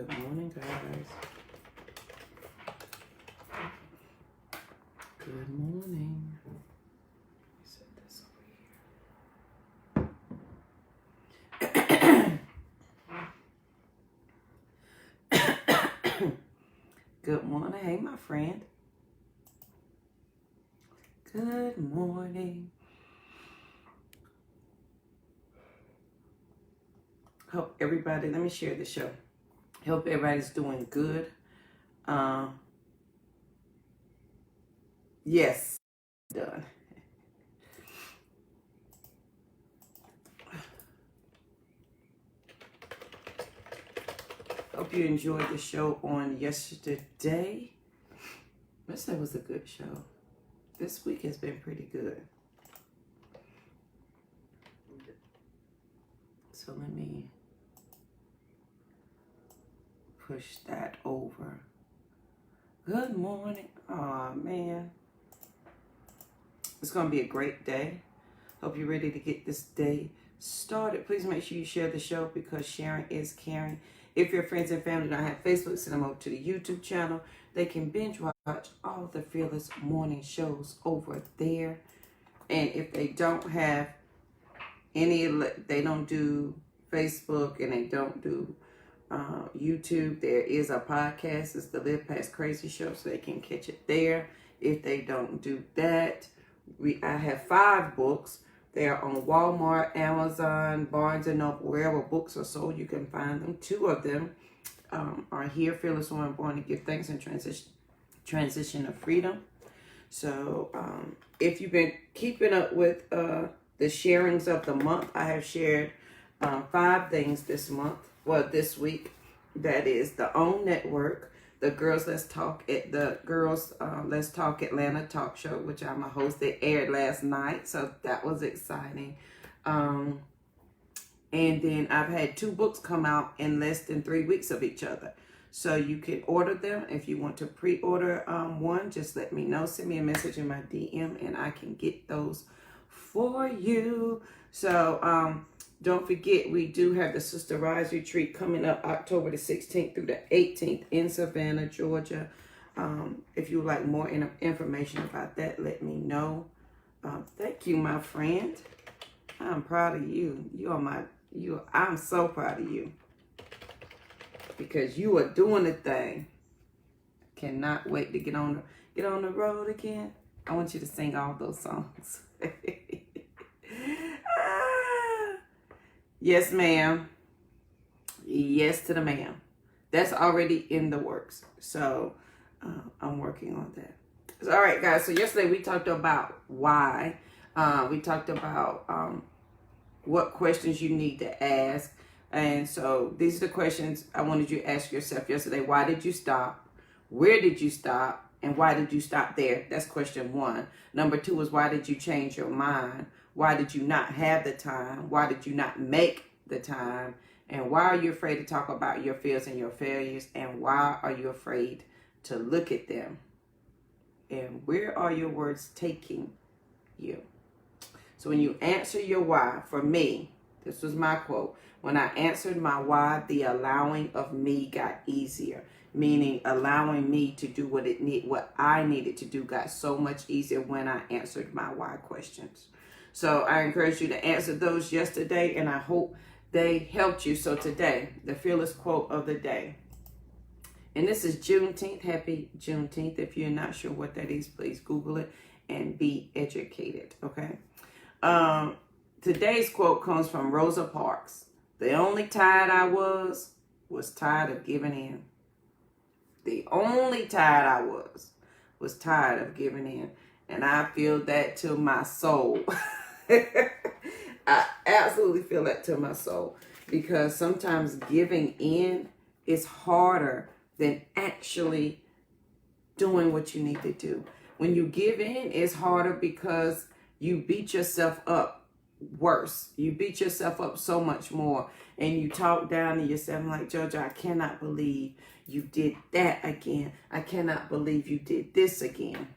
Good morning, guys. Good morning. Set this over here. Good morning. Hey, my friend. Good morning. Hope everybody, let me share the show. Hope everybody's doing good. Yes, done. Hope you enjoyed the show on yesterday. Yesterday was a good show. This week has been pretty good. So let me push that over. Good morning. Oh man. It's going to be a great day. Hope you're ready to get this day started. Please make sure you share the show because sharing is caring. If your friends and family don't have Facebook, send them over to the YouTube channel. They can binge watch all the Fearless morning shows over there. And if they don't have they don't do Facebook and they don't do YouTube, there is a podcast. It's the Live Past Crazy show, so they can catch it there. If they don't do that, I have 5 books. They are on Walmart, Amazon, Barnes & Noble, wherever books are sold, you can find them. 2 of them are here, Fearless Woman, Born to Give Thanks and Transition of Freedom. So if you've been keeping up with the sharings of the month, I have shared 5 things this month, this week. That is the OWN Network, the Girls Let's Talk Let's Talk Atlanta talk show, which I'm a host. That aired last night, so that was exciting. And then I've had 2 books come out in less than 3 weeks of each other. So you can order them. If you want to pre-order one, just let me know. Send me a message in my DM and I can get those for you. So don't forget, we do have the Sister Rise Retreat coming up October the 16th through the 18th in Savannah, Georgia. If you would like more information about that, let me know. Thank you, my friend. I'm proud of you. I'm so proud of you. Because you are doing the thing. Cannot wait to get on the road again. I want you to sing all those songs. Yes, ma'am. Yes to the ma'am. That's already in the works. So I'm working on that. So, all right, guys. So yesterday we talked about why. We talked about what questions you need to ask. And so these are the questions I wanted you to ask yourself yesterday. Why did you stop? Where did you stop? And why did you stop there? That's question 1. Number 2 is why did you change your mind? Why did you not have the time? Why did you not make the time? And why are you afraid to talk about your fears and your failures? And why are you afraid to look at them? And where are your words taking you? So when you answer your why, for me, this was my quote. When I answered my why, the allowing of me got easier. Meaning allowing me to do what I needed to do got so much easier when I answered my why questions. So I encourage you to answer those yesterday, and I hope they helped you. So today, the Fearless quote of the day. And this is Juneteenth. Happy Juneteenth. If you're not sure what that is, please Google it and be educated, okay? Today's quote comes from Rosa Parks. The only tired I was tired of giving in. The only tired I was tired of giving in. And I feel that to my soul. I absolutely feel that to my soul. Because sometimes giving in is harder than actually doing what you need to do. When you give in, it's harder because you beat yourself up worse. You beat yourself up so much more. And you talk down to yourself. I'm like, Jojo, I cannot believe you did that again. I cannot believe you did this again.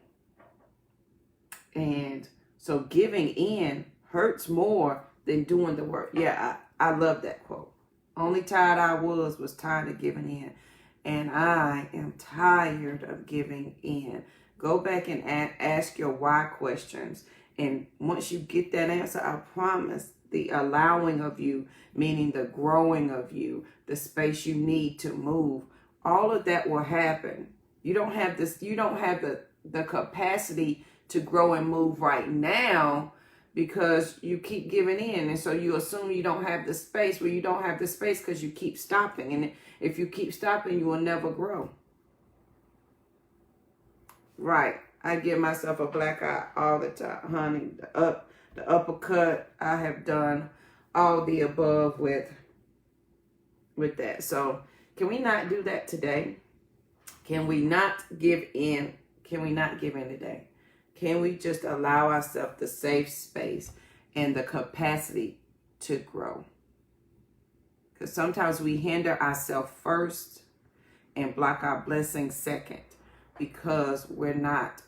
And so giving in hurts more than doing the work. Yeah, I love that quote. Only tired I was tired of giving in. And I am tired of giving in. Go back and ask your why questions. And once you get that answer, I promise the allowing of you, meaning the growing of you, the space you need to move, all of that will happen. You don't have the capacity to grow and move right now because you keep giving in. And so you assume you don't have the space. Well, you don't have the space because you keep stopping. And if you keep stopping, you will never grow. Right. I give myself a black eye all the time, honey. The uppercut, I have done all the above with that. So can we not do that today? Can we not give in? Can we not give in today? Can we just allow ourselves the safe space and the capacity to grow? Because sometimes we hinder ourselves first and block our blessings second because we're not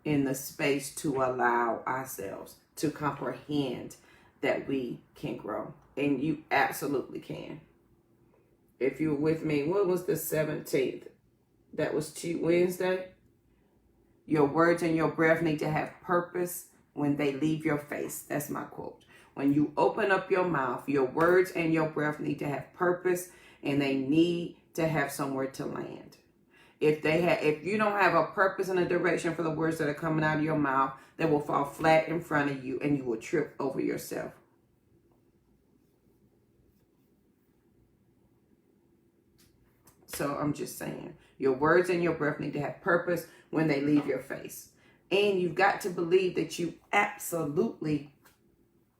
in the space to allow ourselves to comprehend that we can grow. And you absolutely can. If you're with me, what was the 17th? That was Wednesday. Your words and your breath need to have purpose when they leave your face. That's my quote. When you open up your mouth, your words and your breath need to have purpose and they need to have somewhere to land. If you don't have a purpose and a direction for the words that are coming out of your mouth, they will fall flat in front of you and you will trip over yourself. So I'm just saying, your words and your breath need to have purpose when they leave your face. And you've got to believe that you absolutely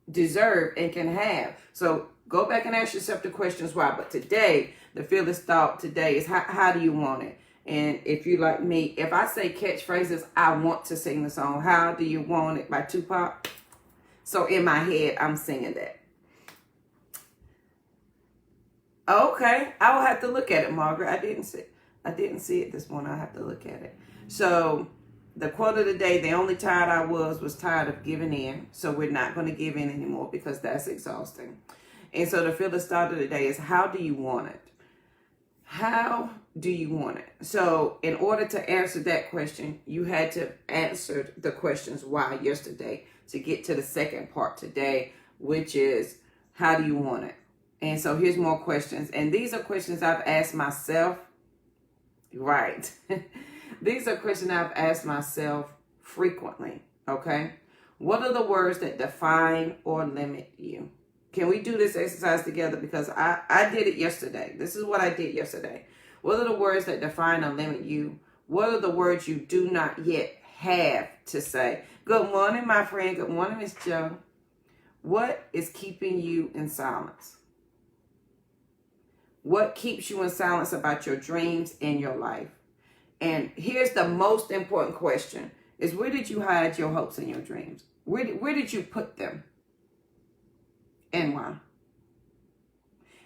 deserve and can have. So go back and ask yourself the questions why. But today, the fearless thought today is how do you want it? And if you like me, if I say catchphrases, I want to sing the song, How Do You Want It by Tupac. So in my head, I'm singing that. Okay, I will have to look at it, Margaret. I didn't see it this morning. I have to look at it. So the quote of the day, the only tired I was tired of giving in. So we're not going to give in anymore because that's exhausting. And so the fearless thought of the day is, how do you want it? How do you want it? So in order to answer that question, you had to answer the questions why yesterday to get to the second part today, which is, how do you want it? And so here's more questions. And these are questions I've asked myself. Right. These are questions I've asked myself frequently. Okay. What are the words that define or limit you? Can we do this exercise together? Because I did it yesterday. This is what I did yesterday. What are the words that define or limit you? What are the words you do not yet have to say? Good morning, my friend. Good morning, Miss Joe. What is keeping you in silence? What keeps you in silence about your dreams and your life? And here's the most important question is, where did you hide your hopes and your dreams? Where did you put them? And why?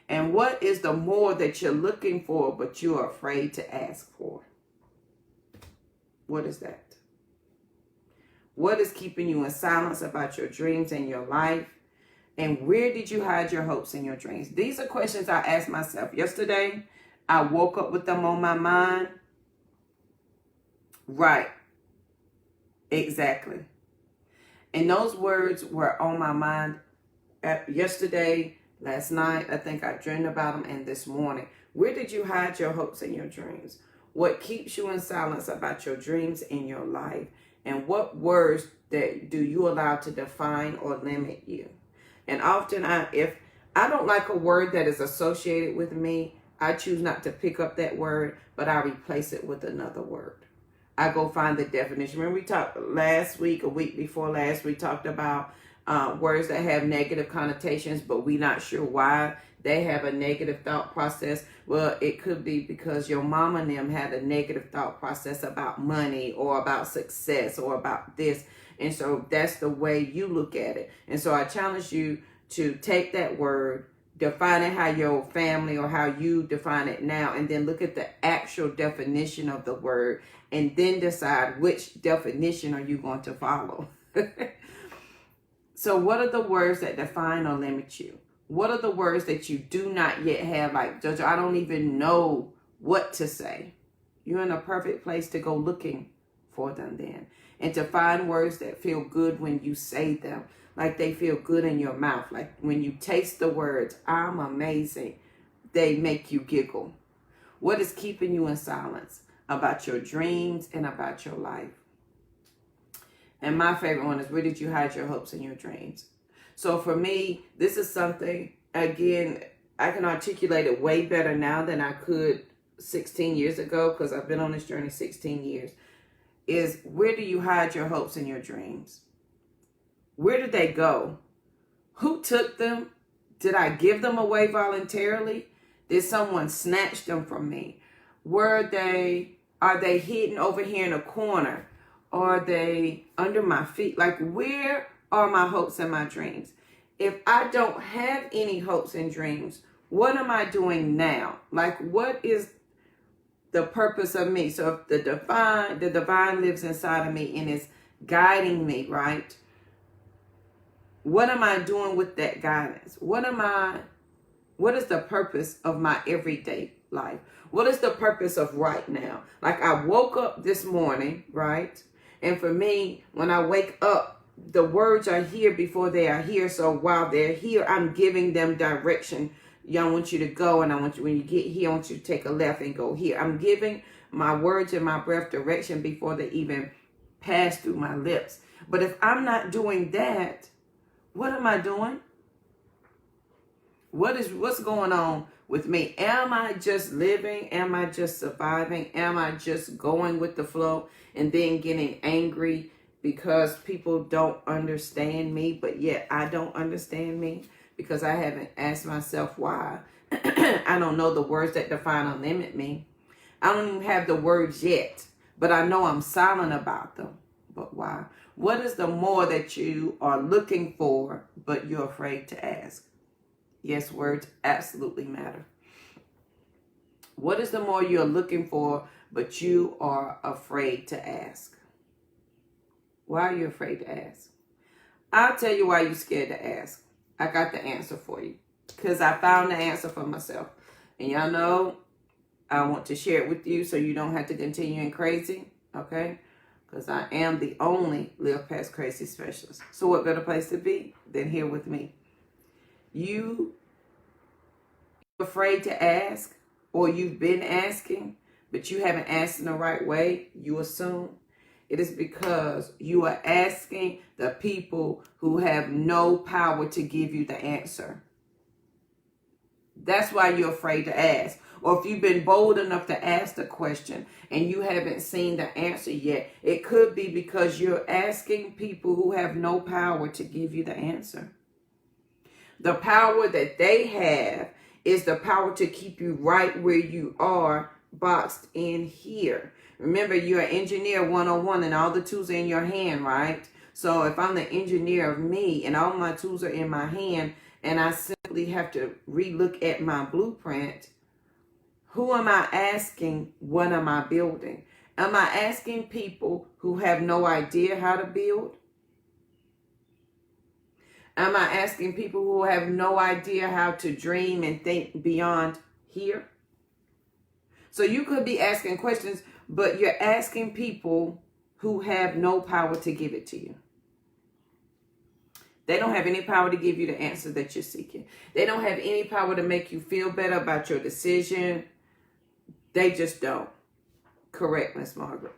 And what is the more that you're looking for, but you're afraid to ask for? What is that? What is keeping you in silence about your dreams and your life? And where did you hide your hopes and your dreams? These are questions I asked myself yesterday. I woke up with them on my mind. Right. Exactly. And those words were on my mind yesterday, last night. I think I dreamed about them, and this morning. Where did you hide your hopes and your dreams? What keeps you in silence about your dreams in your life? And what words that do you allow to define or limit you? And often, if I don't like a word that is associated with me, I choose not to pick up that word, but I replace it with another word. I go find the definition. Remember we talked last week, a week before last, we talked about words that have negative connotations, but we're not sure why they have a negative thought process. Well, it could be because your mom and them had a negative thought process about money or about success or about this. And so that's the way you look at it. And so I challenge you to take that word, define it how your family or how you define it now, and then look at the actual definition of the word and then decide which definition are you going to follow. So what are the words that define or limit you? What are the words that you do not yet have? Like, Jojo, I don't even know what to say. You're in a perfect place to go looking for them then. And to find words that feel good when you say them. Like they feel good in your mouth. Like when you taste the words, I'm amazing, they make you giggle. What is keeping you in silence about your dreams and about your life? And my favorite one is, where did you hide your hopes and your dreams? So for me, this is something, again, I can articulate it way better now than I could 16 years ago, because I've been on this journey 16 years, is where do you hide your hopes and your dreams? Where did they go? Who took them? Did I give them away voluntarily? Did someone snatch them from me? Are they hidden over here in a corner? Are they under my feet? Like, where are my hopes and my dreams? If I don't have any hopes and dreams, what am I doing now? Like, what is the purpose of me? So if the divine lives inside of me and is guiding me, right? What am I doing with that guidance? What is the purpose of my everyday life? What is the purpose of right now? Like, I woke up this morning, right? And for me, when I wake up, the words are here before they are here. So while they're here, I'm giving them direction. I want you to go, and I want you, when you get here, I want you to take a left and go here. I'm giving my words and my breath direction before they even pass through my lips. But if I'm not doing that, what am I doing? What's going on with me? Am I just living? Am I just surviving? Am I just going with the flow and then getting angry because people don't understand me, but yet I don't understand me because I haven't asked myself why? I don't know the words that define or limit me. I don't even have the words yet, but I know I'm silent about them. But why? What is the more that you are looking for, but you're afraid to ask? Yes, words absolutely matter. What is the more you're looking for, but you are afraid to ask? Why are you afraid to ask? I'll tell you why you're scared to ask. I got the answer for you, because I found the answer for myself. And y'all know I want to share it with you so you don't have to continue in crazy, okay? Because I am the only Live Past Crazy specialist. So what better place to be than here with me? You afraid to ask, or you've been asking, but you haven't asked in the right way, you assume. It is because you are asking the people who have no power to give you the answer. That's why you're afraid to ask. Or if you've been bold enough to ask the question and you haven't seen the answer yet, it could be because you're asking people who have no power to give you the answer. The power that they have is the power to keep you right where you are, boxed in here. Remember, you're an engineer 101 and all the tools are in your hand, right? So if I'm the engineer of me and all my tools are in my hand and I simply have to relook at my blueprint, who am I asking? What am I building? Am I asking people who have no idea how to build? Am I asking people who have no idea how to dream and think beyond here? So you could be asking questions, but you're asking people who have no power to give it to you. They don't have any power to give you the answer that you're seeking. They don't have any power to make you feel better about your decision. They just don't. Correct, Miss Margaret.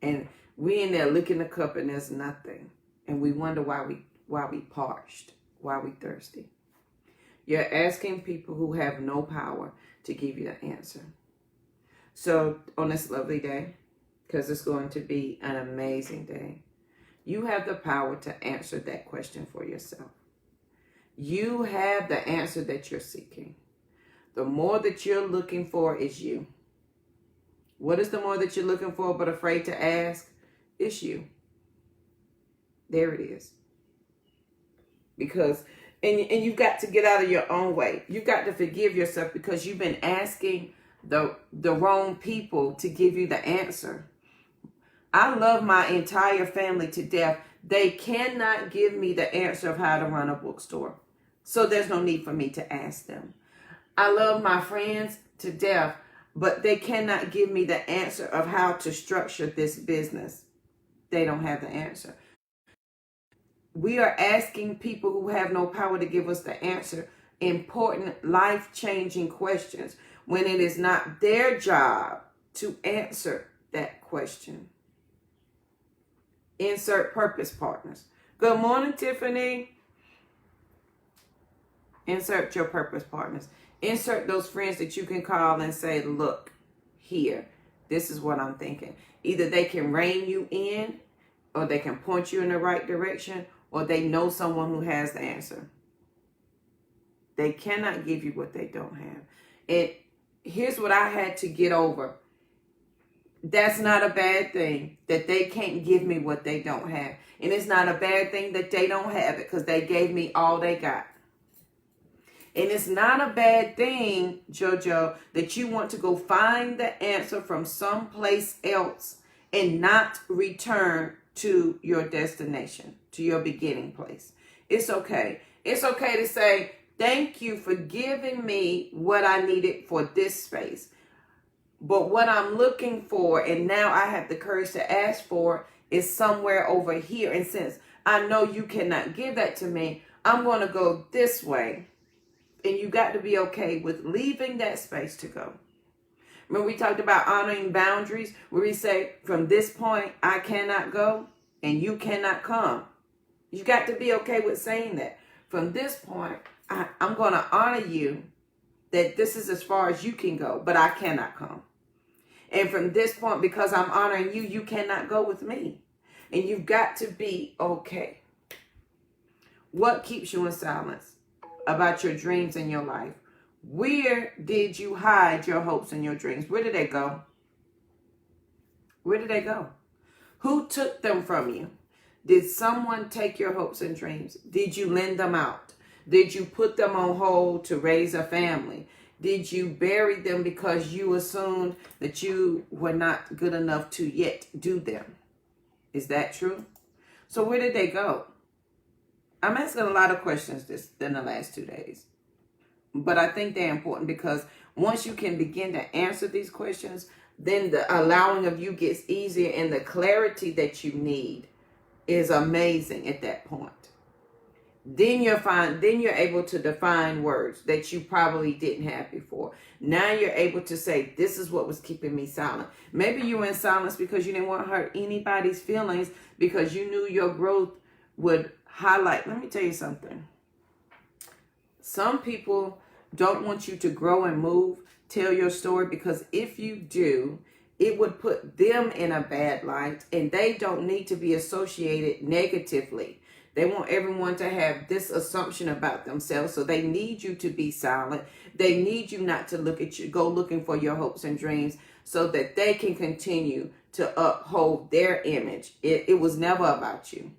And we in there licking the cup and there's nothing. And we wonder why we parched, why we thirsty. You're asking people who have no power to give you the answer. So on this lovely day, because it's going to be an amazing day, you have the power to answer that question for yourself. You have the answer that you're seeking. The more that you're looking for is you. What is the more that you're looking for but afraid to ask? It's you. There it is. Because, and you've got to get out of your own way. You've got to forgive yourself because you've been asking the wrong people to give you the answer. I love my entire family to death. They cannot give me the answer of how to run a bookstore. So there's no need for me to ask them. I love my friends to death, but they cannot give me the answer of how to structure this business. They don't have the answer. We are asking people who have no power to give us the answer important, life-changing questions when it is not their job to answer that question. Insert purpose partners. Good morning, Tiffany. Insert your purpose partners. Insert those friends that you can call and say, look, here, this is what I'm thinking. Either they can rein you in, or they can point you in the right direction, or they know someone who has the answer. They cannot give you what they don't have. And here's what I had to get over. That's not a bad thing that they can't give me what they don't have. And it's not a bad thing that they don't have it because they gave me all they got. And it's not a bad thing, JoJo, that you want to go find the answer from someplace else and not return to your destination, to your beginning place. It's okay. It's okay to say, thank you for giving me what I needed for this space. But what I'm looking for, and now I have the courage to ask for, is somewhere over here. And since I know you cannot give that to me, I'm going to go this way. And you got to be okay with leaving that space to go. Remember we talked about honoring boundaries, where we say, from this point, I cannot go and you cannot come. You got to be okay with saying that. From this point, I'm going to honor you that this is as far as you can go, but I cannot come. And from this point, because I'm honoring you, you cannot go with me. And you've got to be okay. What keeps you in silence about your dreams and your life? Where did you hide your hopes and your dreams? Where did they go? Where did they go? Who took them from you? Did someone take your hopes and dreams? Did you lend them out? Did you put them on hold to raise a family? Did you bury them because you assumed that you were not good enough to yet do them? Is that true? So where did they go? I'm asking a lot of questions in the last 2 days. But I think they're important because once you can begin to answer these questions, then the allowing of you gets easier and the clarity that you need is amazing at that point. Then you're able to define words that you probably didn't have before. Now you're able to say, this is what was keeping me silent. Maybe you were in silence because you didn't want to hurt anybody's feelings because you knew your growth would highlight. Let me tell you something. Some people don't want you to grow and move, tell your story, because if you do, it would put them in a bad light and they don't need to be associated negatively. They want everyone to have this assumption about themselves, so they need you to be silent. They need you not to look at you, go looking for your hopes and dreams so that they can continue to uphold their image. It was never about you.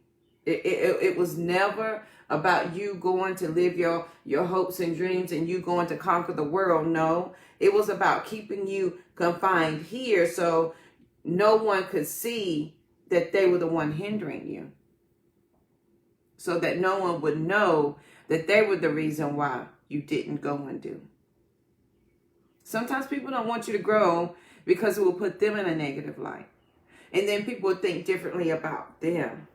It was never about you going to live your hopes and dreams and you going to conquer the world. No, it was about keeping you confined here so no one could see that they were the one hindering you. So that no one would know that they were the reason why you didn't go and do. Sometimes people don't want you to grow because it will put them in a negative light. And then people will think differently about them.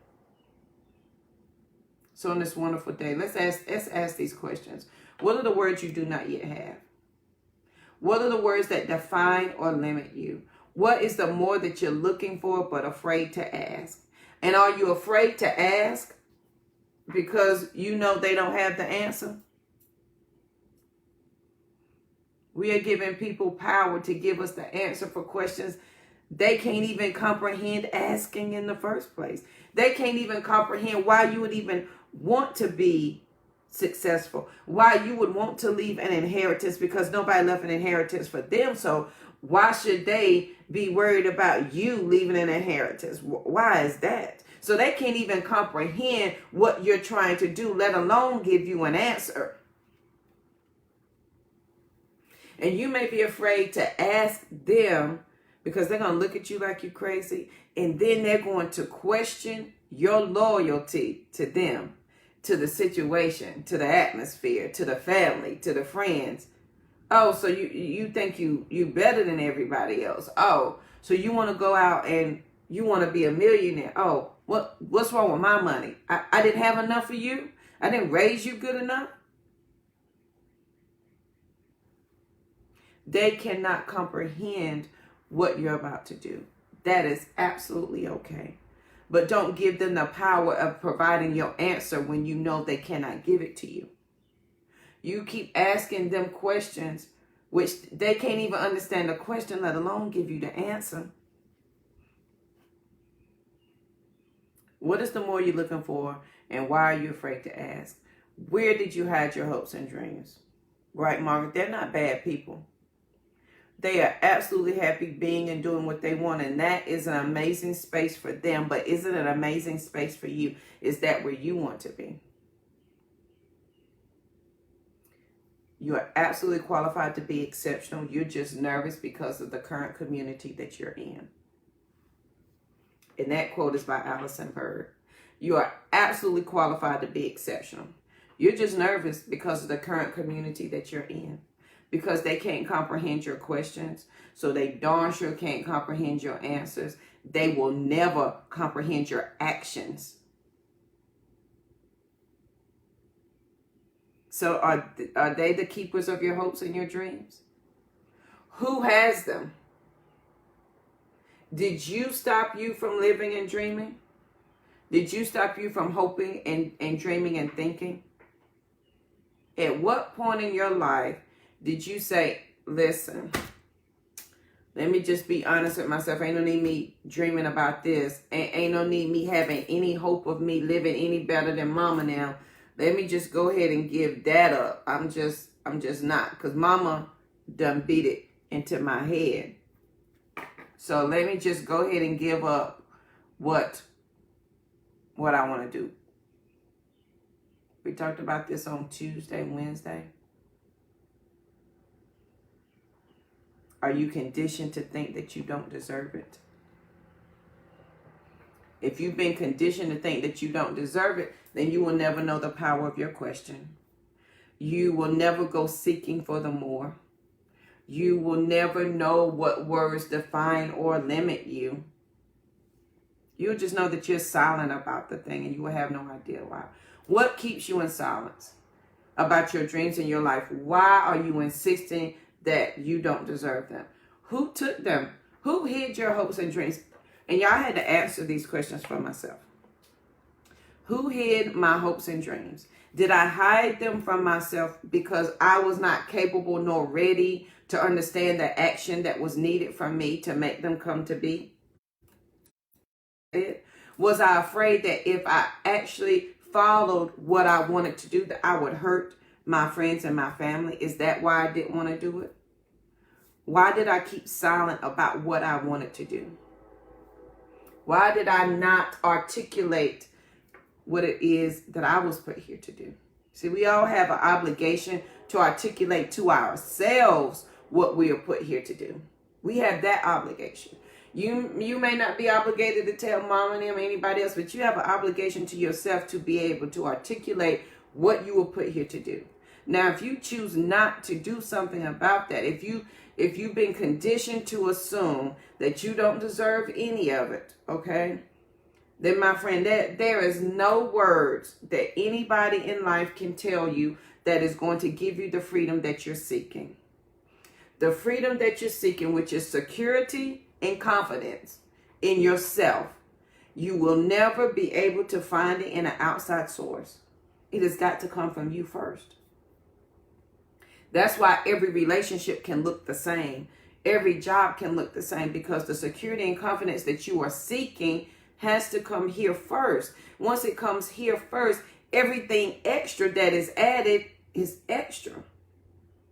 So on this wonderful day, let's ask these questions. What are the words you do not yet have? What are the words that define or limit you? What is the more that you're looking for but afraid to ask? And are you afraid to ask because you know they don't have the answer? We are giving people power to give us the answer for questions they can't even comprehend asking in the first place. They can't even comprehend why you would even want to be successful, why you would want to leave an inheritance, because nobody left an inheritance for them. So why should they be worried about you leaving an inheritance? Why is that? So they can't even comprehend what you're trying to do, let alone give you an answer. And you may be afraid to ask them because they're going to look at you like you're crazy. And then they're going to question your loyalty to them. to the situation, to the atmosphere, to the family, to the friends. Oh, so you think you better than everybody else. Oh, so you want to go out and you want to be a millionaire. Oh, what's wrong with my money? I didn't have enough for you. I didn't raise you good enough. They cannot comprehend what you're about to do. That is absolutely okay. But don't give them the power of providing your answer when you know they cannot give it to you. You keep asking them questions which they can't even understand the question, let alone give you the answer. What is the more you're looking for, and why are you afraid to ask? Where did you hide your hopes and dreams? Right, Margaret? They're not bad people. They are absolutely happy being and doing what they want, and that is an amazing space for them. But is it an amazing space for you? Is that where you want to be? You are absolutely qualified to be exceptional. You're just nervous because of the current community that you're in. And that quote is by Allison Bird. You are absolutely qualified to be exceptional. You're just nervous because of the current community that you're in. Because they can't comprehend your questions. So they darn sure can't comprehend your answers. They will never comprehend your actions. So are they the keepers of your hopes and your dreams? Who has them? Did you stop you from living and dreaming? Did you stop you from hoping and dreaming and thinking? At what point in your life did you say, listen, let me just be honest with myself. Ain't no need me dreaming about this. Ain't no need me having any hope of me living any better than mama now. Let me just go ahead and give that up. I'm just not. Because mama done beat it into my head. So let me just go ahead and give up what I want to do. We talked about this on Tuesday, Wednesday. Are you conditioned to think that you don't deserve it? If you've been conditioned to think that you don't deserve it, then you will never know the power of your question. You will never go seeking for the more. You will never know what words define or limit you. You'll just know that you're silent about the thing, and you will have no idea why. What keeps you in silence about your dreams in your life? Why are you insisting that you don't deserve them? Who took them? Who hid your hopes and dreams? And y'all had to answer these questions for myself. Who hid my hopes and dreams? Did I hide them from myself because I was not capable nor ready to understand the action that was needed from me to make them come to be? Was I afraid that if I actually followed what I wanted to do, that I would hurt my friends and my family? Is that why I didn't want to do it? Why did I keep silent about what I wanted to do? Why did I not articulate what it is that I was put here to do? See, we all have an obligation to articulate to ourselves what we are put here to do. We have that obligation. You may not be obligated to tell mom and them or anybody else, but you have an obligation to yourself to be able to articulate what you were put here to do. Now, if you choose not to do something about that, if you've been conditioned to assume that you don't deserve any of it, okay, then my friend, there is no words that anybody in life can tell you that is going to give you the freedom that you're seeking. The freedom that you're seeking, which is security and confidence in yourself, you will never be able to find it in an outside source. It has got to come from you first. That's why every relationship can look the same. Every job can look the same, because the security and confidence that you are seeking has to come here first. Once it comes here first, everything extra that is added is extra,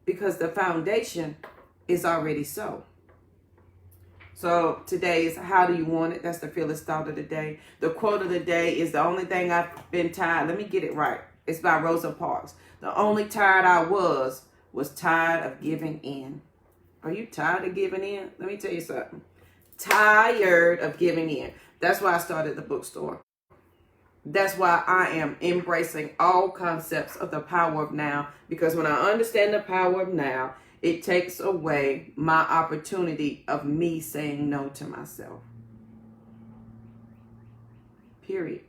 because the foundation is already so. So today is, how do you want it? That's the fearless thought of the day. The quote of the day is, the only thing I've been tired. Let me get it right. It's by Rosa Parks. The only tired I was tired of giving in. Are you tired of giving in? Let me tell you something. Tired of giving in. That's why I started the bookstore. That's why I am embracing all concepts of the power of now, because when I understand the power of now, it takes away my opportunity of me saying no to myself. Period.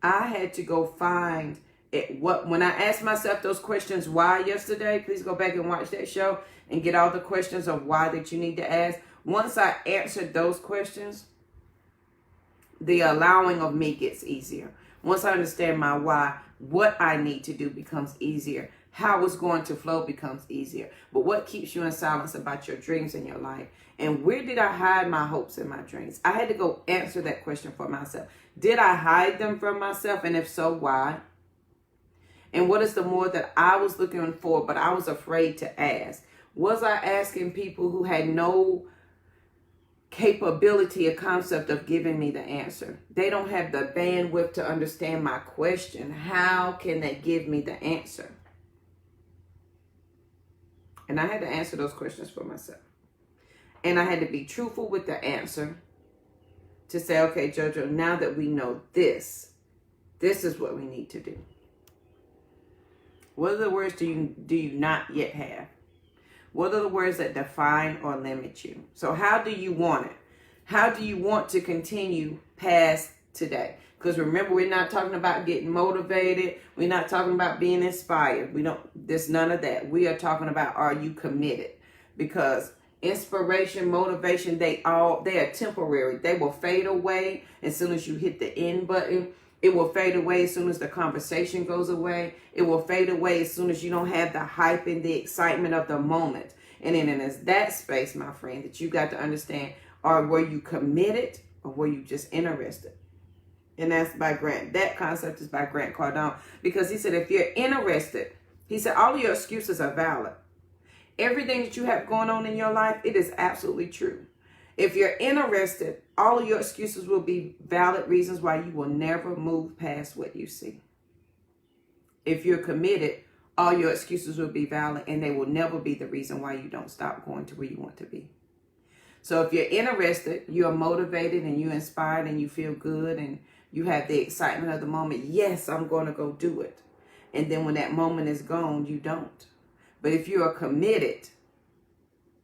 I had to go find it. When I asked myself those questions why yesterday, please go back and watch that show and get all the questions of why that you need to ask. Once I answered those questions, the allowing of me gets easier. Once I understand my why, what I need to do becomes easier. How it's going to flow becomes easier. But what keeps you in silence about your dreams in your life? And where did I hide my hopes and my dreams? I had to go answer that question for myself. Did I hide them from myself? And if so, why? And what is the more that I was looking for, but I was afraid to ask? Was I asking people who had no capability or concept of giving me the answer? They don't have the bandwidth to understand my question. How can they give me the answer? And I had to answer those questions for myself. And I had to be truthful with the answer to say, okay, Jojo, now that we know this is what we need to do. What are the words do you not yet have? What are the words that define or limit you? So how do you want it? How do you want to continue past today? Because remember, we're not talking about getting motivated. We're not talking about being inspired. There's none of that. We are talking about, are you committed? Because inspiration, motivation, they are temporary. They will fade away as soon as you hit the end button. It will fade away as soon as the conversation goes away. It will fade away as soon as you don't have the hype and the excitement of the moment. And then it's that space, my friend, that you got to understand, were you committed or were you just interested? And that's by Grant. That concept is by Grant Cardone. Because he said, if you're interested, he said, all of your excuses are valid. Everything that you have going on in your life, it is absolutely true. If you're interested, all of your excuses will be valid reasons why you will never move past what you see. If you're committed, all your excuses will be valid and they will never be the reason why you don't stop going to where you want to be. So if you're interested, you're motivated and you're inspired and you feel good and you have the excitement of the moment. Yes, I'm going to go do it. And then when that moment is gone, you don't. But if you are committed,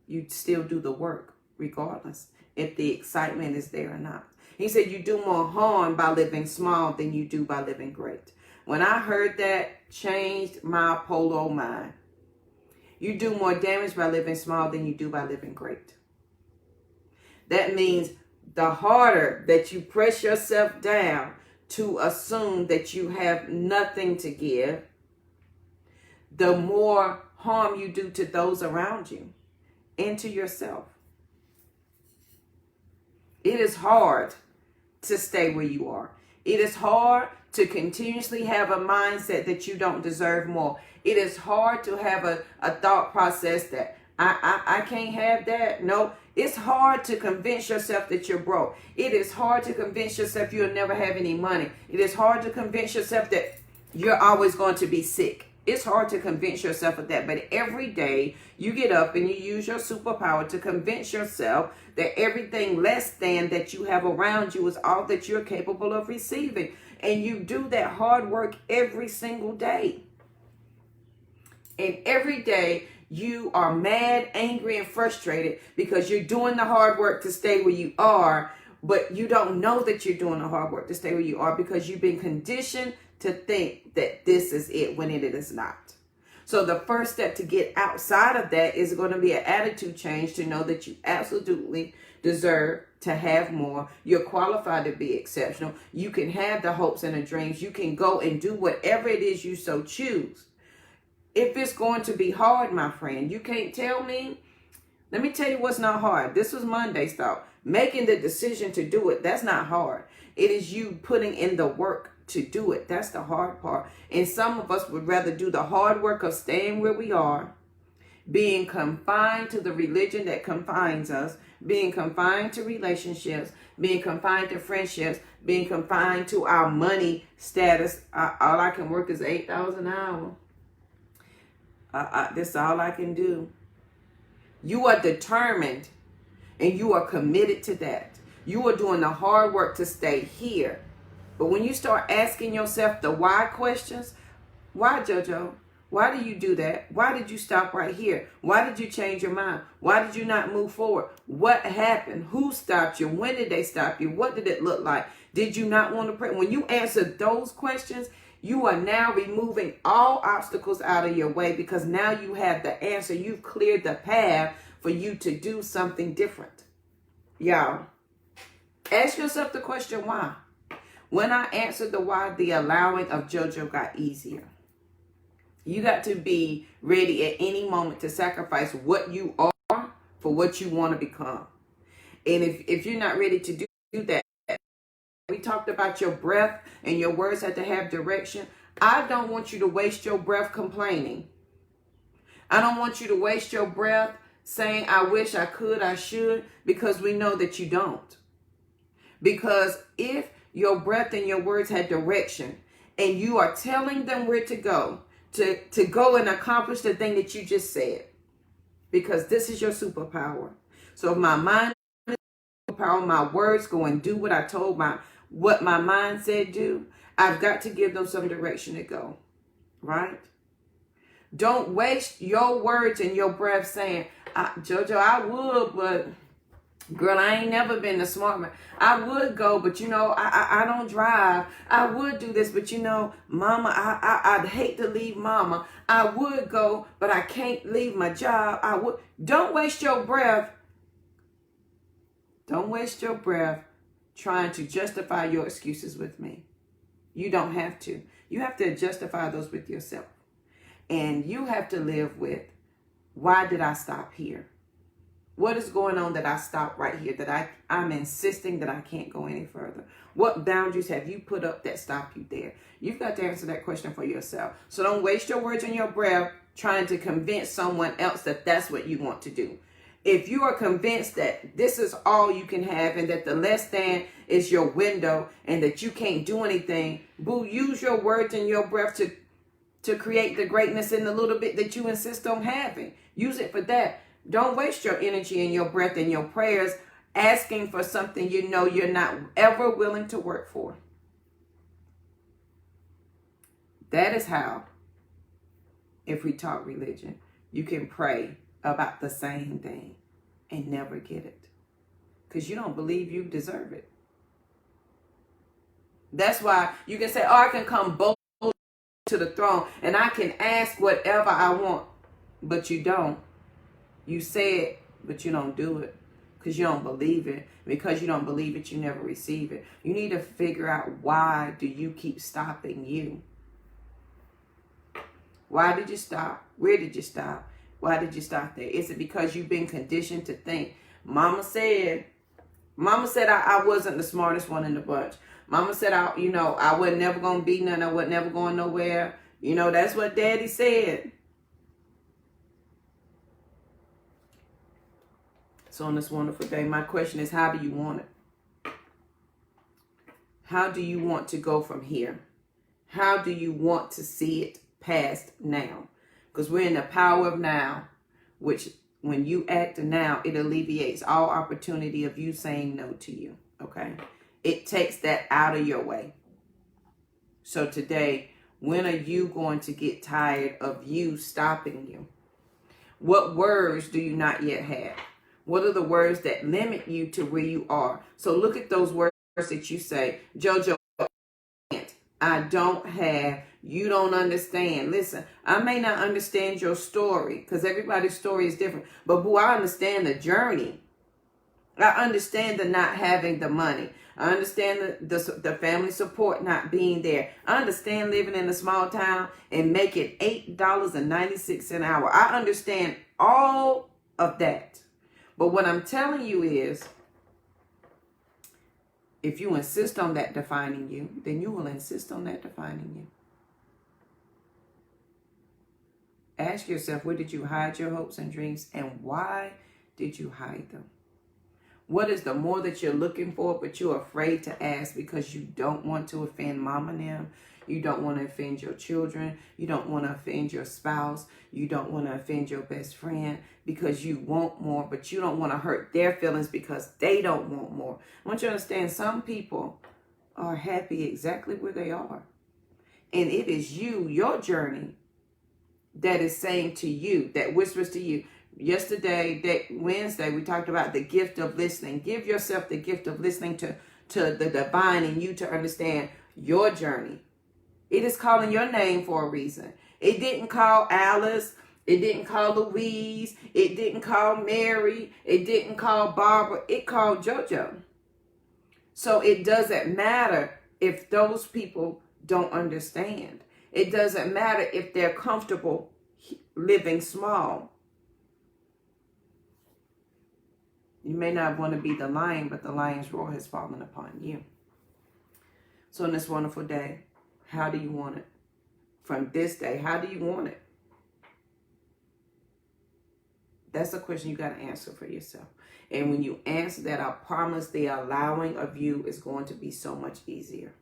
you still do the work regardless if the excitement is there or not. He said you do more harm by living small than you do by living great. When I heard that, changed my polo mind. You do more damage by living small than you do by living great. That means the harder that you press yourself down to assume that you have nothing to give, the more harm you do to those around you and to yourself. It is hard to stay where you are. It is hard to continuously have a mindset that you don't deserve more. It is hard to have a thought process that I can't have that. No, it's hard to convince yourself that you're broke. It is hard to convince yourself you'll never have any money. It is hard to convince yourself that you're always going to be sick. It's hard to convince yourself of that. But every day you get up and you use your superpower to convince yourself that everything less than that you have around you is all that you're capable of receiving. And you do that hard work every single day. And every day you are mad, angry, and frustrated because you're doing the hard work to stay where you are, but you don't know that you're doing the hard work to stay where you are because you've been conditioned to think that this is it when it is not. So the first step to get outside of that is going to be an attitude change to know that you absolutely deserve to have more. You're qualified to be exceptional. You can have the hopes and the dreams. You can go and do whatever it is you so choose. If it's going to be hard, my friend, you can't tell me. Let me tell you what's not hard. This was Monday's thought. Making the decision to do it, that's not hard. It is you putting in the work to do it. That's the hard part. And some of us would rather do the hard work of staying where we are, being confined to the religion that confines us, being confined to relationships, being confined to friendships, being confined to our money status. All I can work is $8,000 an hour. This is all I can do. You are determined and you are committed to that. You are doing the hard work to stay here. But when you start asking yourself the why questions, why, JoJo? Why do you do that? Why did you stop right here? Why did you change your mind? Why did you not move forward? What happened? Who stopped you? When did they stop you? What did it look like? Did you not want to pray? When you answer those questions, you are now removing all obstacles out of your way, because now you have the answer. You've cleared the path for you to do something different. Y'all, ask yourself the question, why? When I answered the why, the allowing of JoJo got easier. You got to be ready at any moment to sacrifice what you are for what you want to become. And if you're not ready to do that, we talked about your breath and your words have to have direction. I don't want you to waste your breath complaining. I don't want you to waste your breath saying, I wish I could, I should, because we know that you don't. Because if your breath and your words had direction and you are telling them where to go and accomplish the thing that you just said, because this is your superpower. So if my mind is superpower, my words go and do what I told what my mind said do, I've got to give them some direction to go, right? Don't waste your words and your breath saying, JoJo, I would, but girl, I ain't never been the smart man. I would go, but I don't drive. I would do this, but mama, I'd hate to leave mama. I would go, but I can't leave my job. Don't waste your breath. Don't waste your breath trying to justify your excuses with me. You don't have to. You have to justify those with yourself. And you have to live with, why did I stop here? What is going on that I stopped right here, that I'm insisting that I can't go any further? What boundaries have you put up that stop you there? You've got to answer that question for yourself. So don't waste your words and your breath trying to convince someone else that that's what you want to do. If you are convinced that this is all you can have and that the less than is your window and that you can't do anything, boo, use your words and your breath to create the greatness in the little bit that you insist on having. Use it for that. Don't waste your energy and your breath and your prayers asking for something you're not ever willing to work for. That is how, if we talk religion, you can pray about the same thing and never get it, because you don't believe you deserve it. That's why you can say, I can come boldly to the throne and I can ask whatever I want, but you don't. You say it, but you don't do it, because you don't believe it. Because you don't believe it, you never receive it. You need to figure out, why do you keep stopping you? Why did you stop? Where did you stop? Why did you stop there? Is it because you've been conditioned to think, Mama said I wasn't the smartest one in the bunch. Mama said I wasn't never going to be nothing. I wasn't never going nowhere. That's what Daddy said. So on this wonderful day, my question is, how do you want it? How do you want to go from here? How do you want to see it past now? Because we're in the power of now, which when you act now, it alleviates all opportunity of you saying no to you, okay? It takes that out of your way. So today, when are you going to get tired of you stopping you? What words do you not yet have? What are the words that limit you to where you are? So look at those words that you say, JoJo, I don't have, you don't understand. Listen, I may not understand your story, because everybody's story is different. But boo, I understand the journey. I understand the not having the money. I understand the family support not being there. I understand living in a small town and making $8.96 an hour. I understand all of that. But what I'm telling you is, if you insist on that defining you, then you will insist on that defining you. Ask yourself, where did you hide your hopes and dreams, and why did you hide them? What is the more that you're looking for, but you're afraid to ask because you don't want to offend mom and them? You don't want to offend your children. You don't want to offend your spouse. You don't want to offend your best friend because you want more, but you don't want to hurt their feelings because they don't want more. I want you to understand, some people are happy exactly where they are. And it is you, your journey, that is saying to you, that whispers to you. Yesterday, Wednesday, we talked about the gift of listening. Give yourself the gift of listening to the divine in you to understand your journey. It is calling your name for a reason. It didn't call Alice. It didn't call Louise. It didn't call Mary. It didn't call Barbara. It called JoJo. So it doesn't matter if those people don't understand. It doesn't matter if they're comfortable living small. You may not want to be the lion, but the lion's roar has fallen upon you. So on this wonderful day, how do you want it? From this day, how do you want it? That's a question you got to answer for yourself. And when you answer that, I promise the allowing of you is going to be so much easier.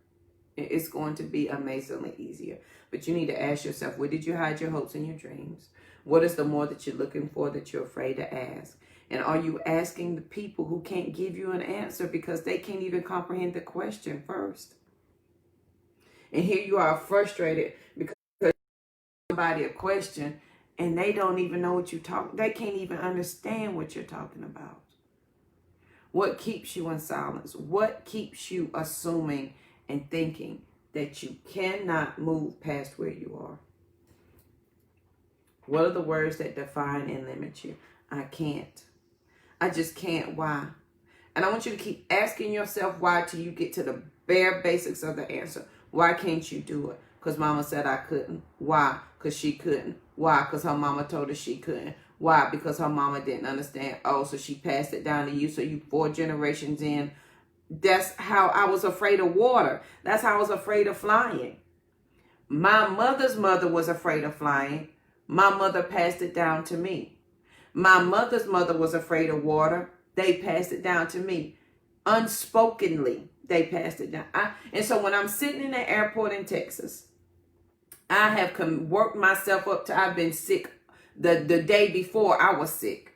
It's going to be amazingly easier. But you need to ask yourself, where did you hide your hopes and your dreams? What is the more that you're looking for that you're afraid to ask? And are you asking the people who can't give you an answer because they can't even comprehend the question first? And here you are frustrated because somebody a question and they don't even know what you're talking. They can't even understand what you're talking about. What keeps you in silence? What keeps you assuming and thinking that you cannot move past where you are? What are the words that define and limit you? I can't. I just can't. Why? And I want you to keep asking yourself why till you get to the bare basics of the answer. Why can't you do it? Because mama said I couldn't. Why? Because she couldn't. Why? Because her mama told her she couldn't. Why? Because her mama didn't understand. Oh, so she passed it down to you. So you 4 generations in. That's how I was afraid of water. That's how I was afraid of flying. My mother's mother was afraid of flying. My mother passed it down to me. My mother's mother was afraid of water. They passed it down to me. Unspokenly, they passed it down. And so when I'm sitting in the airport in Texas, I have worked myself up to I've been sick the day before I was sick.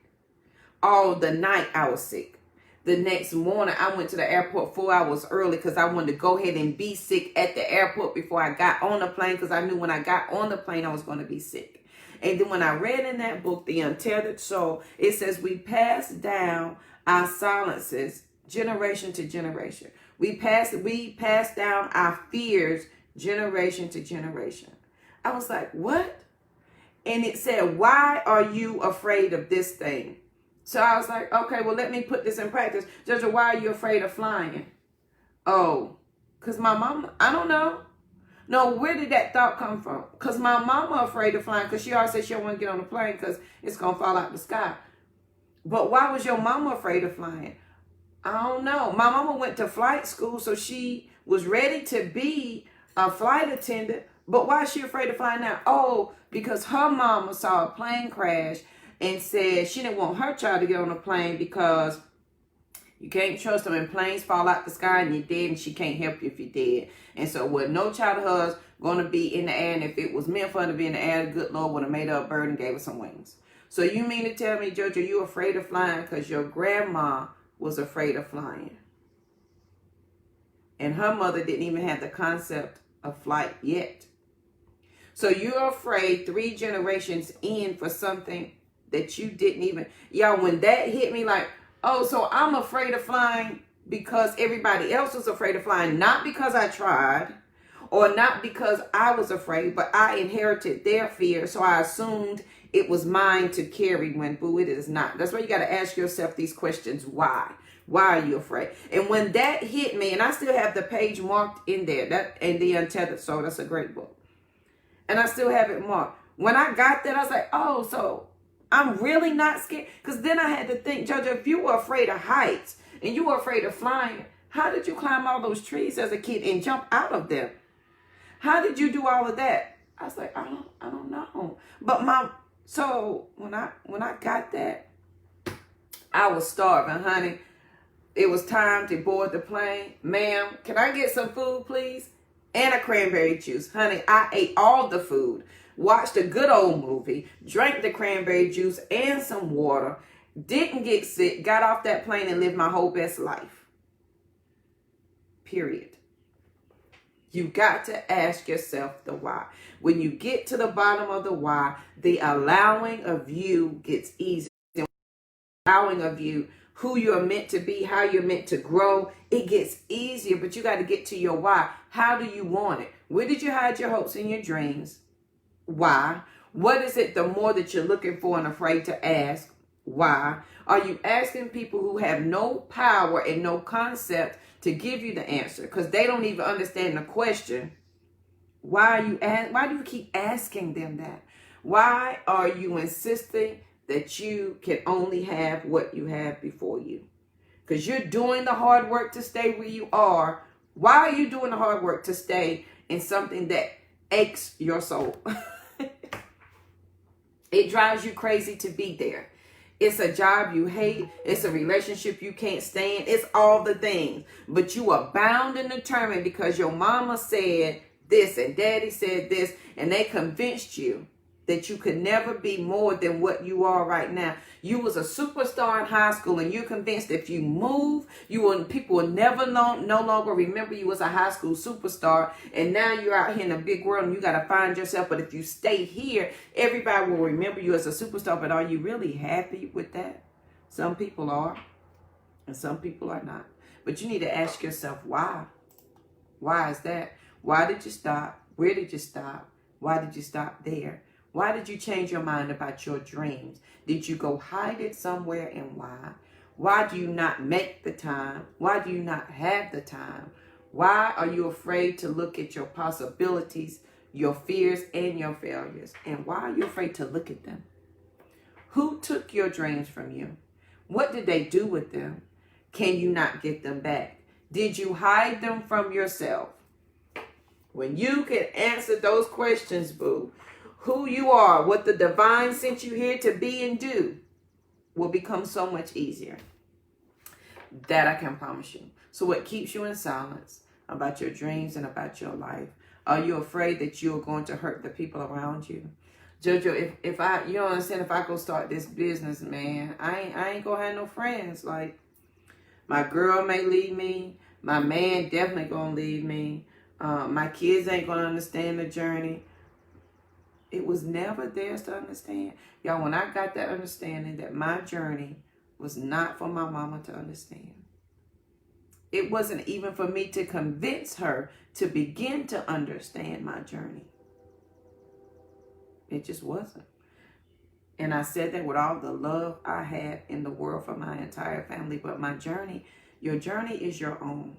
All the night I was sick. The next morning, I went to the airport 4 hours early because I wanted to go ahead and be sick at the airport before I got on the plane because I knew when I got on the plane, I was going to be sick. And then when I read in that book, The Untethered Soul, it says we pass down our silences generation to generation. We pass down our fears generation to generation. I was like, what? And it said, why are you afraid of this thing? So I was like, okay, well, let me put this in practice. Jojo, why are you afraid of flying? Oh, because my mama, I don't know. No, where did that thought come from? Because my mama afraid of flying because she always said she don't want to get on the plane because it's going to fall out the sky. But why was your mama afraid of flying? I don't know. My mama went to flight school, so she was ready to be a flight attendant. But why is she afraid of flying now? Oh, because her mama saw a plane crash and said she didn't want her child to get on a plane because you can't trust them, and planes fall out the sky and you're dead, and she can't help you if you're dead. And so with no child of hers going to be in the air, and if it was meant for her to be in the air, the good Lord would have made her a bird and gave her some wings. So you mean to tell me, Jojo, you afraid of flying because your grandma was afraid of flying? And her mother didn't even have the concept of flight yet. So you're afraid 3 generations in for something that you didn't even... Y'all, when that hit me like, oh, so I'm afraid of flying because everybody else was afraid of flying. Not because I tried or not because I was afraid, but I inherited their fear. So I assumed it was mine to carry when, boo, it is not. That's why you got to ask yourself these questions. Why? Why are you afraid? And when that hit me, and I still have the page marked in there, that and The Untethered Soul, that's a great book. And I still have it marked. When I got that, I was like, oh, so I'm really not scared. Because then I had to think, Jojo, if you were afraid of heights and you were afraid of flying, how did you climb all those trees as a kid and jump out of them? How did you do all of that? I was like, I don't know. But so when I got that, I was starving, honey. It was time to board the plane. Ma'am, can I get some food, please? And a cranberry juice. Honey, I ate all the food, watched a good old movie, drank the cranberry juice and some water, didn't get sick, got off that plane and lived my whole best life. Period. You got to ask yourself the why. When you get to the bottom of the why, the allowing of you gets easier. Allowing of you who you're meant to be, how you're meant to grow, it gets easier, but you got to get to your why. How do you want it? Where did you hide your hopes and your dreams? Why? What is it the more that you're looking for and afraid to ask? Why? Are you asking people who have no power and no concept to give you the answer because they don't even understand the question? Why do you keep asking them that? Why are you insisting that you can only have what you have before you? Because you're doing the hard work to stay where you are. Why are you doing the hard work to stay in something that aches your soul? It drives you crazy to be there. It's a job you hate. It's a relationship you can't stand. It's all the things. But you are bound and determined because your mama said this and daddy said this, and they convinced you that you could never be more than what you are right now. You was a superstar in high school, and you're convinced if you move, people will never no longer remember you as a high school superstar. And now you're out here in the big world, and you got to find yourself. But if you stay here, everybody will remember you as a superstar. But are you really happy with that? Some people are, and some people are not. But you need to ask yourself why. Why is that? Why did you stop? Where did you stop? Why did you stop there? Why did you change your mind about your dreams? Did you go hide it somewhere, and why? Why do you not make the time? Why do you not have the time? Why are you afraid to look at your possibilities, your fears, and your failures? And why are you afraid to look at them? Who took your dreams from you? What did they do with them? Can you not get them back? Did you hide them from yourself? When you can answer those questions, boo, who you are, what the divine sent you here to be and do, will become so much easier. That I can promise you. So what keeps you in silence about your dreams and about your life? Are you afraid that you're going to hurt the people around you? Jojo, if I, you don't understand, if I go start this business, man, I ain't gonna have no friends. Like, my girl may leave me. My man definitely gonna leave me. My kids ain't gonna understand the journey. It was never theirs to understand. Y'all, when I got that understanding that my journey was not for my mama to understand. It wasn't even for me to convince her to begin to understand my journey. It just wasn't. And I said that with all the love I had in the world for my entire family. But my journey, your journey is your own.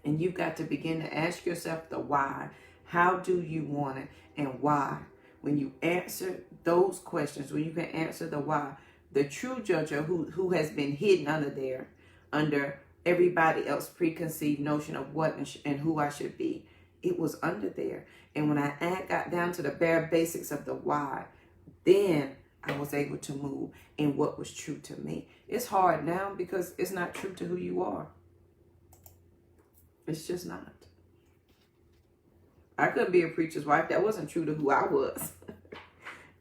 And you've got to begin to ask yourself the why. How do you want it, and why? When you answer those questions, when you can answer the why, the true judger who has been hidden under everybody else's preconceived notion of what and who I should be, it was under there. And when I got down to the bare basics of the why, then I was able to move in what was true to me. It's hard now because it's not true to who you are. It's just not. I couldn't be a preacher's wife. That wasn't true to who I was.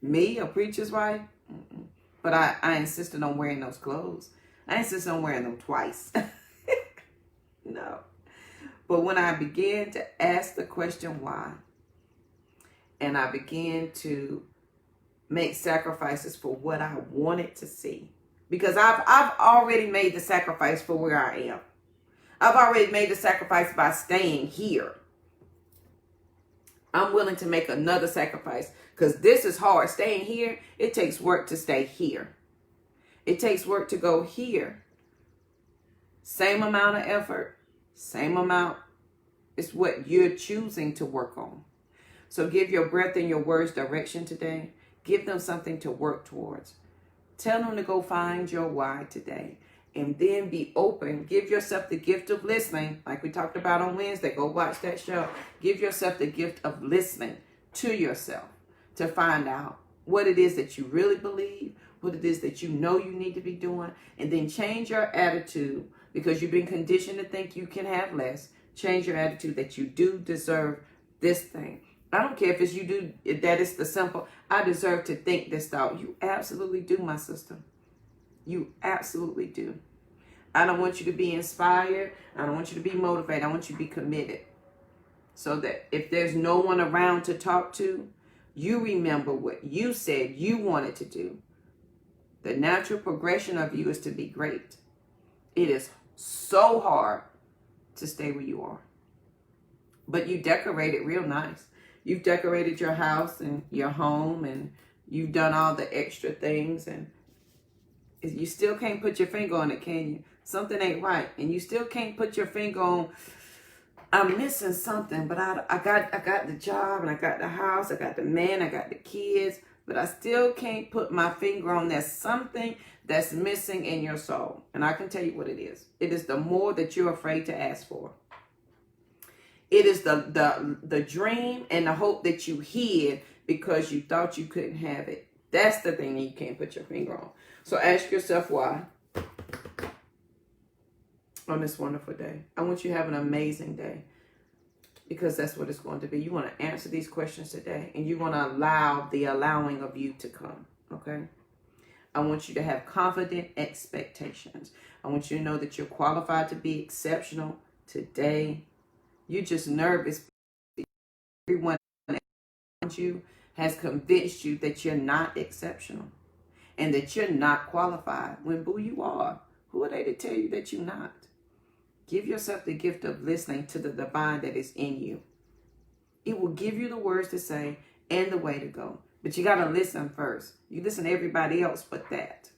Me, a preacher's wife? Mm-mm. But I insisted on wearing those clothes. I insisted on wearing them twice. No. But when I began to ask the question why, and I began to make sacrifices for what I wanted to see, because I've already made the sacrifice for where I am. I've already made the sacrifice by staying here. I'm willing to make another sacrifice because this is hard. Staying here, it takes work to stay here. It takes work to go here. Same amount of effort, same amount. It's what you're choosing to work on. So give your breath and your words direction today. Give them something to work towards. Tell them to go find your why today. And then be open. Give yourself the gift of listening. Like we talked about on Wednesday. Go watch that show. Give yourself the gift of listening to yourself to find out what it is that you really believe, what it is that you know you need to be doing, and then change your attitude because you've been conditioned to think you can have less. Change your attitude that you do deserve this thing. I don't care if it's you do, that is the simple, I deserve to think this thought. You absolutely do, my sister. You absolutely do. I don't want you to be inspired. I don't want you to be motivated. I want you to be committed. So that if there's no one around to talk to, you remember what you said you wanted to do. The natural progression of you is to be great. It is so hard to stay where you are. But you decorated real nice. You've decorated your house and your home, and you've done all the extra things, and you still can't put your finger on it, can you? Something ain't right, and you still can't put your finger on, I'm missing something, but I got the job, and I got the house, I got the man, I got the kids, but I still can't put my finger on that something that's missing in your soul. And I can tell you what it is. It is the more that you're afraid to ask for. It is the dream and the hope that you hid because you thought you couldn't have it. That's the thing that you can't put your finger on. So ask yourself why. On this wonderful day. I want you to have an amazing day, because that's what it's going to be. You want to answer these questions today, and you want to allow the allowing of you to come. Okay? I want you to have confident expectations. I want you to know that you're qualified to be exceptional today. You're just nervous. Everyone around you has convinced you that you're not exceptional and that you're not qualified, when boo, you are. Who are they to tell you that you're not? Give yourself the gift of listening to the divine that is in you. It will give you the words to say and the way to go. But you got to listen first. You listen to everybody else but that.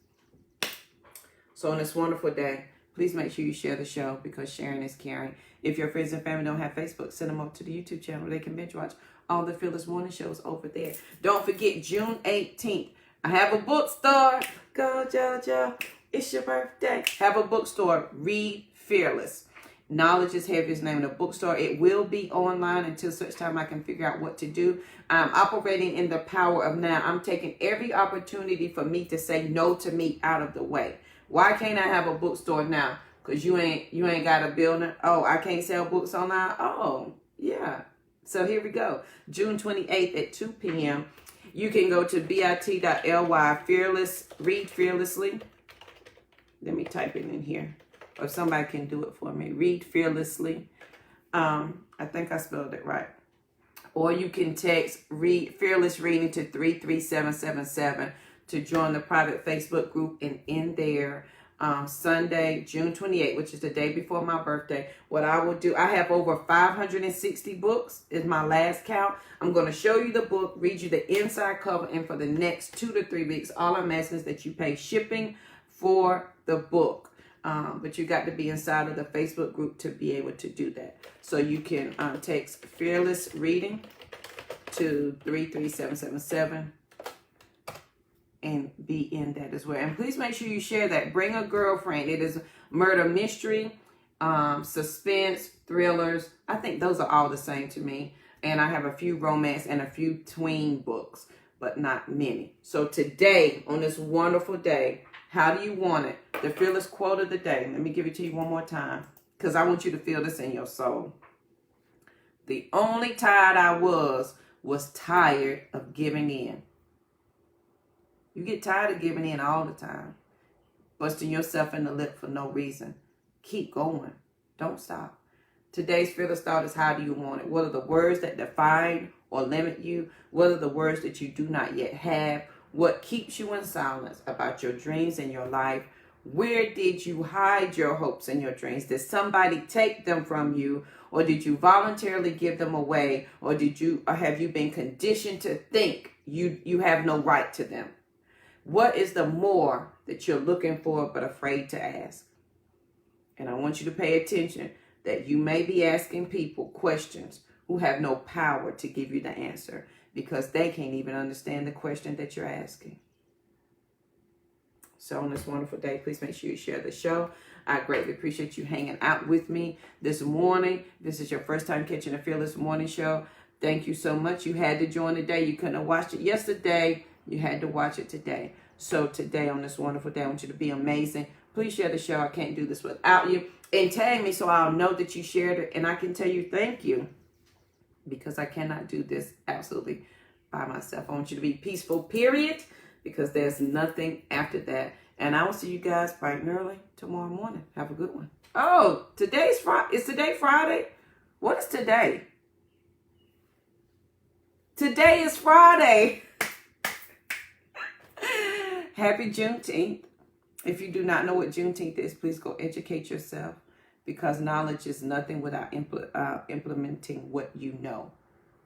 So on this wonderful day, please make sure you share the show, because sharing is caring. If your friends and family don't have Facebook, send them over to the YouTube channel. They can binge watch all the Fearless Morning shows over there. Don't forget, June 18th, I have a bookstore. Go, JoJo. It's your birthday. Have a bookstore. Read Fearless. Knowledge is heavy is the name of the bookstore. It will be online until such time I can figure out what to do. I'm operating in the power of now. I'm taking every opportunity for me to say no to me out of the way. Why can't I have a bookstore now? Because you ain't got a building. Oh, I can't sell books online. Oh, yeah. So here we go. June 28th at 2 p.m. You can go to bit.ly Fearless, Read Fearlessly. Let me type it in here. Or somebody can do it for me. Read Fearlessly. I think I spelled it right. Or you can text Fearless Reading to 33777 to join the private Facebook group. And in there, Sunday, June 28th, which is the day before my birthday, what I will do, I have over 560 books, is my last count. I'm going to show you the book, read you the inside cover, and for the next 2 to 3 weeks, all I'm asking is that you pay shipping for the book. But you got to be inside of the Facebook group to be able to do that. So you can text Fearless Reading to 33777 and be in that as well. And please make sure you share that. Bring a girlfriend. It is murder mystery, suspense, thrillers. I think those are all the same to me. And I have a few romance and a few tween books, but not many. So today, on this wonderful day, how do you want it? The Fearless quote of the day. Let me give it to you one more time, because I want you to feel this in your soul. The only tired I was tired of giving in. You get tired of giving in all the time. Busting yourself in the lip for no reason. Keep going. Don't stop. Today's Fearless thought is, how do you want it? What are the words that define or limit you? What are the words that you do not yet have? What keeps you in silence about your dreams and your life? Where did you hide your hopes and your dreams? Did somebody take them from you? Or did you voluntarily give them away? Or have you been conditioned to think you have no right to them? What is the more that you're looking for but afraid to ask? And I want you to pay attention that you may be asking people questions who have no power to give you the answer, because they can't even understand the question that you're asking. So on this wonderful day, please make sure you share the show. I greatly appreciate you hanging out with me this morning. This is your first time catching a Fearless Morning Show. Thank you so much. You had to join today. You couldn't have watched it yesterday. You had to watch it today. So today, on this wonderful day, I want you to be amazing. Please share the show. I can't do this without you. And tag me so I'll know that you shared it. And I can tell you thank you. Because I cannot do this absolutely by myself. I want you to be peaceful, period. Because there's nothing after that. And I will see you guys bright and early tomorrow morning. Have a good one. Oh, today's Friday. Is today Friday? What is today? Today is Friday. Happy Juneteenth. If you do not know what Juneteenth is, please go educate yourself, because knowledge is nothing without implementing what you know.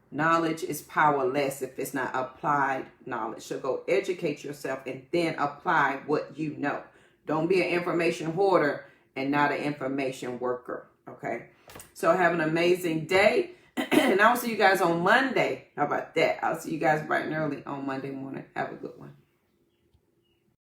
Knowledge is powerless if it's not applied knowledge. So go educate yourself and then apply what you know. Don't be an information hoarder and not an information worker. Okay? So have an amazing day. And I'll see you guys on Monday. How about that? I'll see you guys bright and early on Monday morning. Have a good one.